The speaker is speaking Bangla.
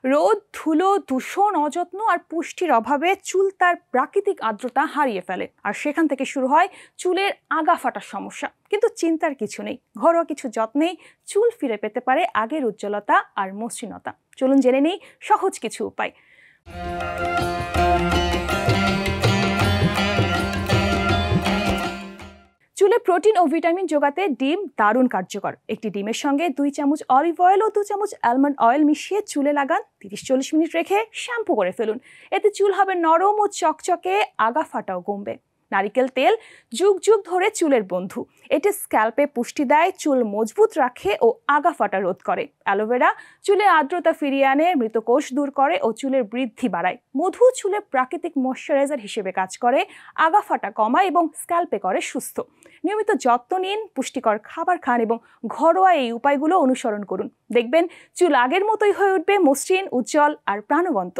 রোদ, ধুলো, দূষণ, অযত্ন আর পুষ্টির অভাবে চুল তার প্রাকৃতিক আর্দ্রতা হারিয়ে ফেলে, আর সেখান থেকে শুরু হয় চুলের আগা ফাটার সমস্যা। কিন্তু চিন্তার কিছু নেই, ঘরোয়া কিছু যত্নেই চুল ফিরে পেতে পারে আগের উজ্জ্বলতা আর মসৃণতা। চলুন জেনে নেই সহজ কিছু উপায়। চুলে প্রোটিন ও ভিটামিন যোগাতে ডিম দারুণ কার্যকর। একটি ডিমের সঙ্গে 2 চামচ অলিভ অয়েল ও 2 চামচ অ্যালমন্ড অয়েল মিশিয়ে চুলে লাগান, 30-40 মিনিট রেখে শ্যাম্পু করে ফেলুন। এতে চুল হবে নরম ও চকচকে, আগা ফাটাও কমবে। নারিকেল তেল যুগ যুগ ধরে চুলের বন্ধু, এটি স্ক্যাল্পে পুষ্টি দেয়, চুল মজবুত রাখে ও আগা ফাটা রোধ করে। অ্যালোভেরা চুলে আর্দ্রতা ফিরিয়ে আনে, মৃত কোষ দূর করে ও চুলের বৃদ্ধি বাড়ায়। মধু চুলে প্রাকৃতিক ময়শ্চারাইজার হিসেবে কাজ করে, আগা ফাটা কমায় এবং স্ক্যাল্পে করে সুস্থ। নিয়মিত যত্ন নিন, পুষ্টিকর খাবার খান এবং ঘরোয়া এই উপায়গুলো অনুসরণ করুন। দেখবেন চুল আগের মতোই হয়ে উঠবে, মসৃণ, উজ্জ্বল আর প্রাণবন্ত।